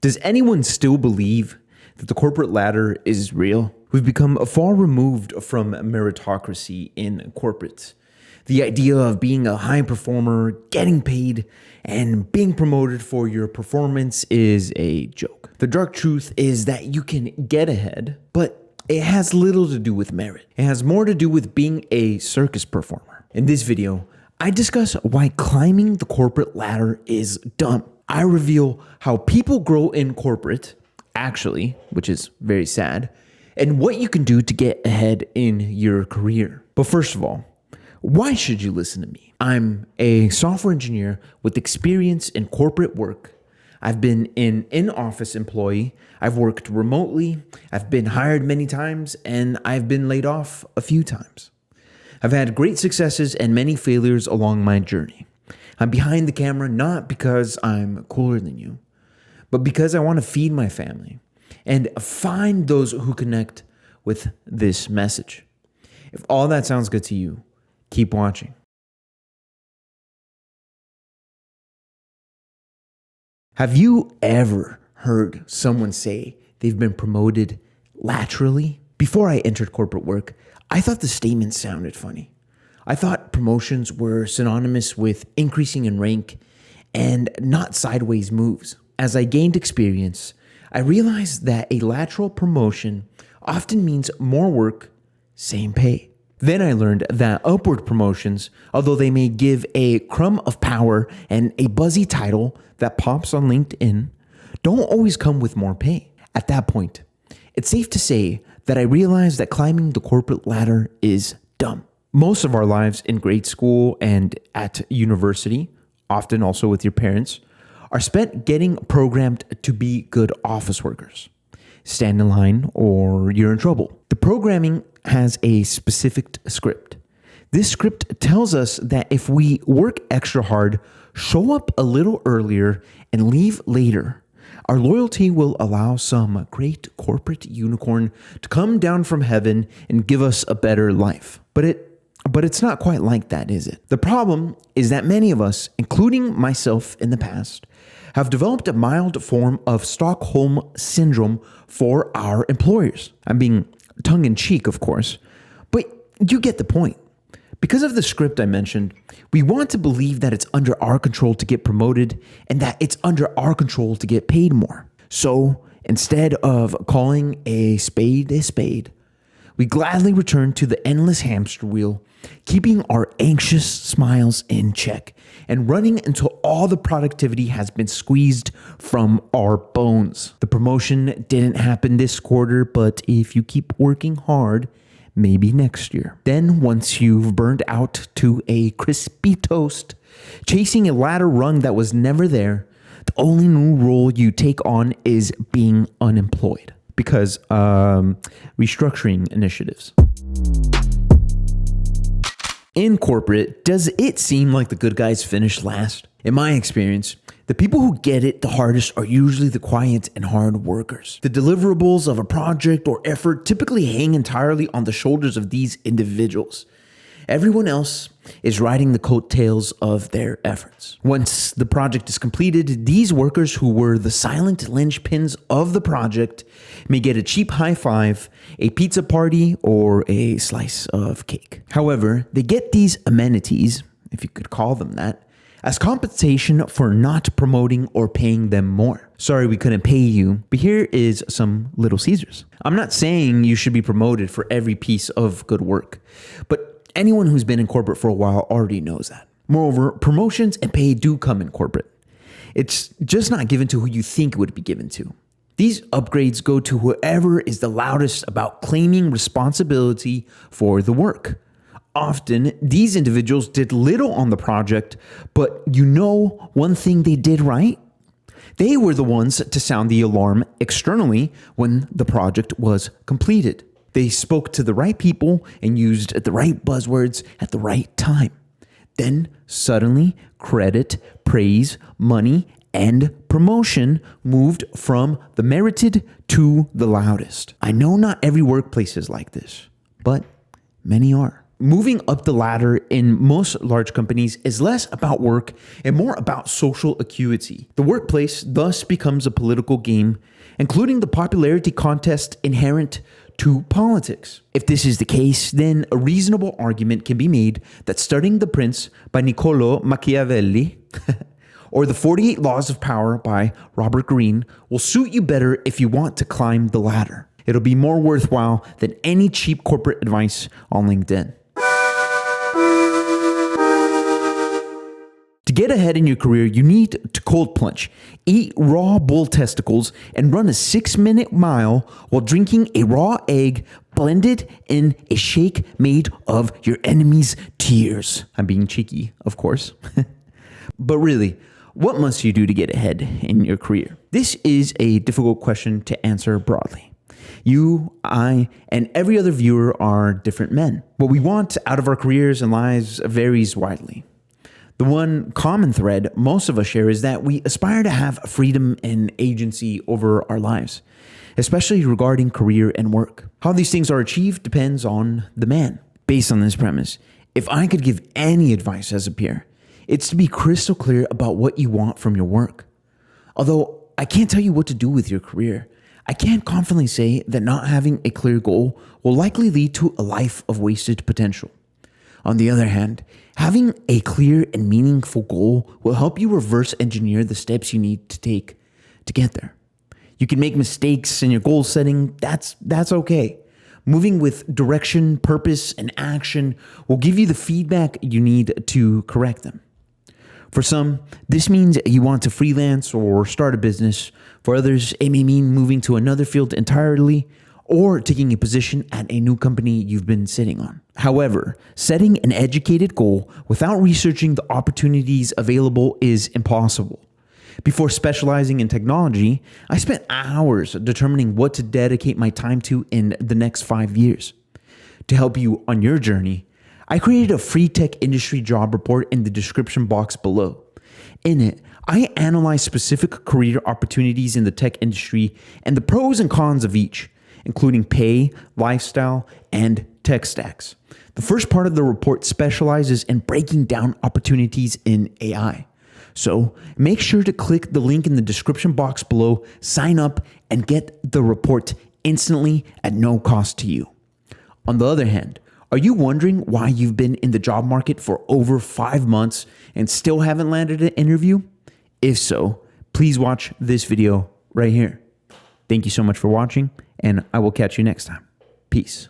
Does anyone still believe that the corporate ladder is real? We've become far removed from meritocracy in corporates. The idea of being a high performer, getting paid, and being promoted for your performance is a joke. The dark truth is that you can get ahead, but it has little to do with merit. It has more to do with being a circus performer. In this video, I discuss why climbing the corporate ladder is dumb. I reveal how people grow in corporate, actually, which is very sad, and what you can do to get ahead in your career. But first of all, why should you listen to me? I'm a software engineer with experience in corporate work. I've been an in-office employee. I've worked remotely. I've been hired many times, and I've been laid off a few times. I've had great successes and many failures along my journey. I'm behind the camera not because I'm cooler than you, but because I want to feed my family and find those who connect with this message. If all that sounds good to you, keep watching. Have you ever heard someone say they've been promoted laterally? Before I entered corporate work, I thought the statement sounded funny. I thought promotions were synonymous with increasing in rank and not sideways moves. As I gained experience, I realized that a lateral promotion often means more work, same pay. Then I learned that upward promotions, although they may give a crumb of power and a buzzy title that pops on LinkedIn, don't always come with more pay. At that point, it's safe to say that I realized that climbing the corporate ladder is dumb. Most of our lives in grade school and at university, often also with your parents, are spent getting programmed to be good office workers. Stand in line or you're in trouble. The programming has a specific script. This script tells us that if we work extra hard, show up a little earlier, and leave later, our loyalty will allow some great corporate unicorn to come down from heaven and give us a better life. But it's not quite like that, is it? The problem is that many of us, including myself in the past, have developed a mild form of Stockholm syndrome for our employers. I'm being tongue-in-cheek, of course, but you get the point. Because of the script I mentioned, we want to believe that it's under our control to get promoted and that it's under our control to get paid more. So instead of calling a spade, we gladly return to the endless hamster wheel, keeping our anxious smiles in check and running until all the productivity has been squeezed from our bones. The promotion didn't happen this quarter, but if you keep working hard, maybe next year. Then once you've burned out to a crispy toast, chasing a ladder rung that was never there, the only new role you take on is being unemployed. Because restructuring initiatives. In corporate, does it seem like the good guys finish last? In my experience, the people who get it the hardest are usually the quiet and hard workers. The deliverables of a project or effort typically hang entirely on the shoulders of these individuals. Everyone else is riding the coattails of their efforts. Once the project is completed, these workers who were the silent linchpins of the project may get a cheap high five, a pizza party, or a slice of cake. However, they get these amenities, if you could call them that, as compensation for not promoting or paying them more. Sorry we couldn't pay you, but here is some Little Caesars. I'm not saying you should be promoted for every piece of good work, but anyone who's been in corporate for a while already knows that. Moreover, promotions and pay do come in corporate. It's just not given to who you think it would be given to. These upgrades go to whoever is the loudest about claiming responsibility for the work. Often, these individuals did little on the project, but you know one thing they did right? They were the ones to sound the alarm externally when the project was completed. They spoke to the right people and used the right buzzwords at the right time. Then suddenly, credit, praise, money, and promotion moved from the merited to the loudest. I know not every workplace is like this, but many are. moving up the ladder in most large companies is less about work and more about social acuity. The workplace thus becomes a political game, including the popularity contest inherent to politics. If this is the case, then a reasonable argument can be made that Studying the Prince by Niccolo Machiavelli or The 48 Laws of Power by Robert Greene will suit you better if you want to climb the ladder. It'll be more worthwhile than any cheap corporate advice on LinkedIn. To get ahead in your career, you need to cold plunge, eat raw bull testicles, and run a 6-minute mile while drinking a raw egg blended in a shake made of your enemy's tears. I'm being cheeky, of course. But really, what must you do to get ahead in your career? This is a difficult question to answer broadly. You, I, and every other viewer are different men. What we want out of our careers and lives varies widely. The one common thread most of us share is that we aspire to have freedom and agency over our lives, especially regarding career and work. How these things are achieved depends on the man. Based on this premise, if I could give any advice as a peer, it's to be crystal clear about what you want from your work. Although I can't tell you what to do with your career, I can confidently say that not having a clear goal will likely lead to a life of wasted potential. On the other hand, having a clear and meaningful goal will help you reverse engineer the steps you need to take to get there. You can make mistakes in your goal setting, that's okay. Moving with direction, purpose, and action will give you the feedback you need to correct them. For some, this means you want to freelance or start a business. For others, it may mean moving to another field entirely or taking a position at a new company you've been sitting on. However, setting an educated goal without researching the opportunities available is impossible. Before specializing in technology, I spent hours determining what to dedicate my time to in the next 5 years. To help you on your journey, I created a free tech industry job report in the description box below. In it, I analyze specific career opportunities in the tech industry and the pros and cons of each, including pay, lifestyle, and tech stacks. The first part of the report specializes in breaking down opportunities in AI. So make sure to click the link in the description box below, sign up, and get the report instantly at no cost to you. On the other hand, are you wondering why you've been in the job market for over 5 months and still haven't landed an interview? If so, please watch this video right here. Thank you so much for watching, and I will catch you next time. Peace.